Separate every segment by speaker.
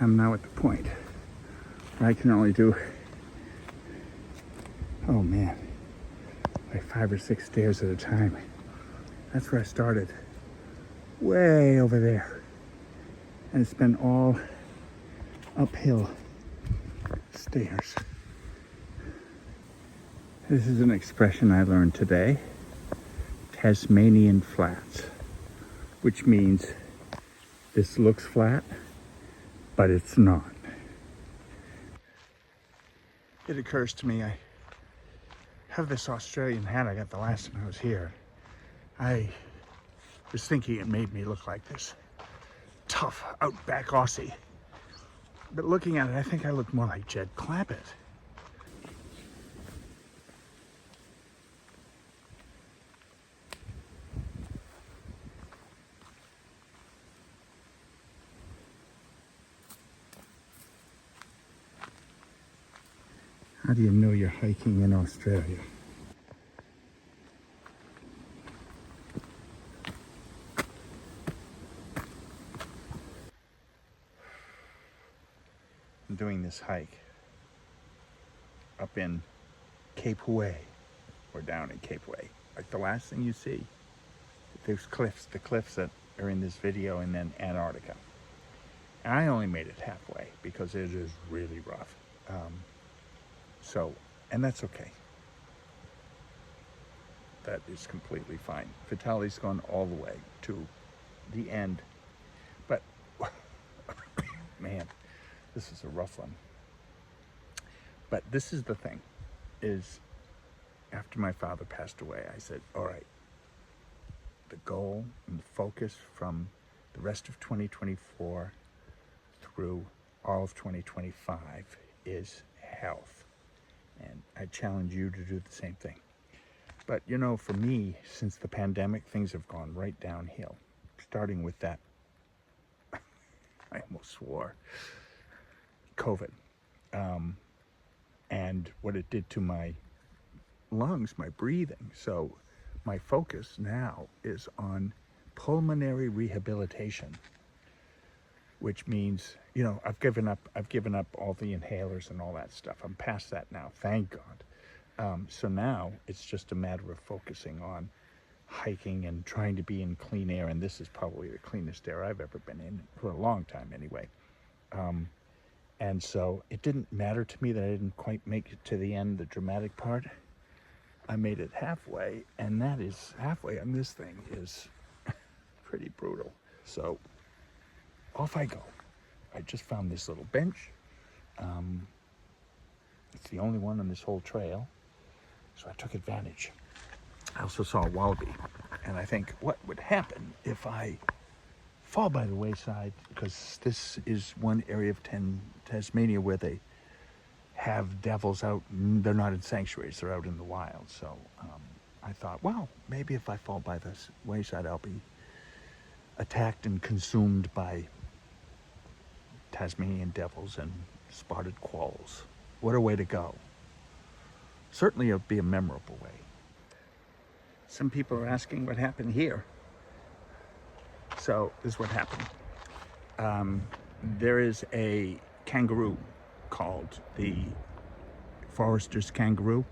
Speaker 1: I'm now at the point where I can only do, oh man, like 5 or 6 stairs at a time. That's where I started, way over there. And it's been all uphill stairs. This is an expression I learned today, Tasmanian flats, which means this looks flat, but it's not. It occurs to me, I have this Australian hat I got the last time I was here. I was thinking it made me look like this tough outback Aussie. But looking at it, I think I look more like Jed Clampett. How do you know you're hiking in Australia? I'm doing this hike up in Cape Huey, or down in Cape Huey. Like the last thing you see, there's cliffs, the cliffs that are in this video, and then Antarctica. And I only made it halfway because it is really rough. And that's okay. That is completely fine. Vitali's gone all the way to the end. But, man, this is a rough one. But this is the thing, is after my father passed away, I said, all right, the goal and the focus from the rest of 2024 through all of 2025 is health. And I challenge you to do the same thing. But you know, for me, since the pandemic, things have gone right downhill. Starting with that, I almost swore, COVID. And what it did to my lungs, my breathing. So my focus now is on pulmonary rehabilitation, which means, you know, I've given up all the inhalers and all that stuff. I'm past that now, thank God. So now it's just a matter of focusing on hiking and trying to be in clean air, and this is probably the cleanest air I've ever been in, for a long time anyway. And so it didn't matter to me that I didn't quite make it to the end, the dramatic part. I made it halfway, and that is halfway on this thing is pretty brutal. So off I go. I just found this little bench. It's the only one on this whole trail, so I took advantage. I also saw a wallaby, and I think, what would happen if I fall by the wayside? Because this is one area of Tasmania where they have devils out. They're not in sanctuaries, they're out in the wild. So I thought, well, maybe if I fall by this wayside, I'll be attacked and consumed by Tasmanian devils and spotted quolls. What a way to go. Certainly it'll be a memorable way. Some people are asking what happened here. So this is what happened. There is a kangaroo called the forester's kangaroo.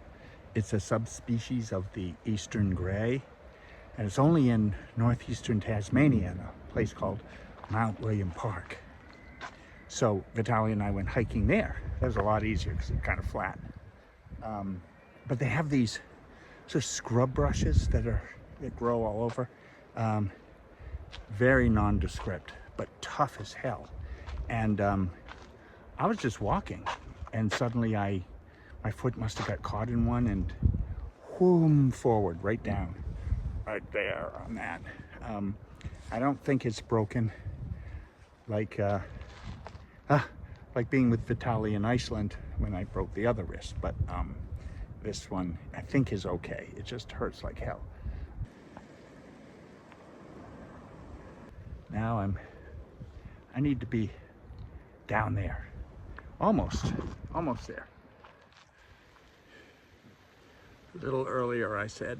Speaker 1: It's a subspecies of the eastern grey, and it's only in northeastern Tasmania in a place called Mount William Park. So Vitaly and I went hiking there. That was a lot easier because it's kind of flat. But they have these sort of scrub brushes that grow all over. Very nondescript, but tough as hell. And I was just walking, and suddenly my foot must have got caught in one, and whoom, forward, right down, right there on that. I don't think it's broken, like being with Vitaly in Iceland when I broke the other wrist, but this one I think is okay. It just hurts like hell. Now I need to be down there, almost there. A little earlier I said,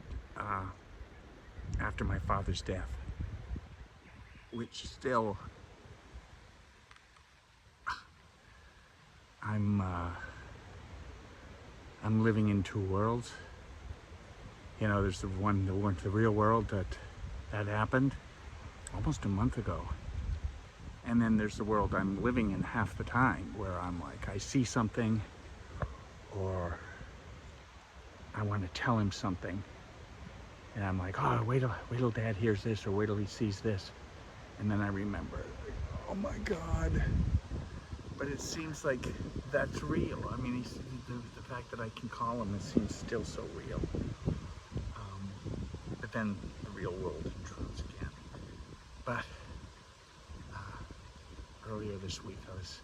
Speaker 1: after my father's death, which still I'm living in two worlds. You know, there's the real world that happened almost a month ago. And then there's the world I'm living in half the time, where I'm like, I see something, or I want to tell him something, and I'm like, oh, wait till Dad hears this, or wait till he sees this. And then I remember, like, oh my God. But it seems like that's real. I mean, the fact that I can call him, it seems still so real. But then the real world intrudes again. But earlier this week, I was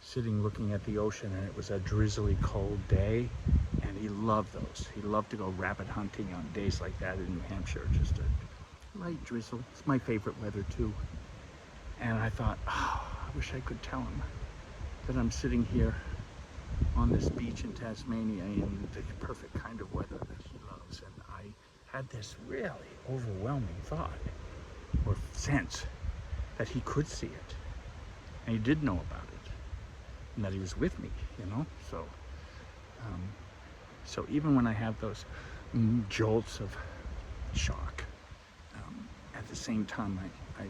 Speaker 1: sitting looking at the ocean, and it was a drizzly cold day, and he loved those. He loved to go rabbit hunting on days like that in New Hampshire, just a light drizzle. It's my favorite weather too. And I thought, oh, I wish I could tell him that I'm sitting here on this beach in Tasmania in the perfect kind of weather that he loves. And I had this really overwhelming thought or sense that he could see it, and he did know about it, and that he was with me, you know. So even when I have those jolts of shock, at the same time, I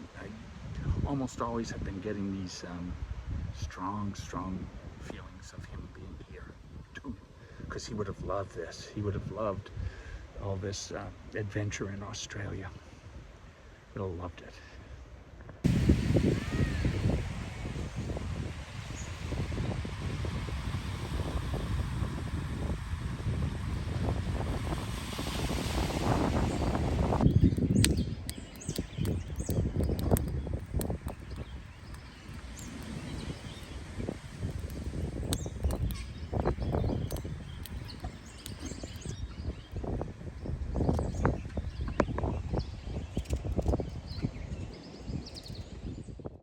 Speaker 1: almost always have been getting these strong feelings of him being here too, because he would have loved this. He would have loved all this adventure in Australia. Would have loved it.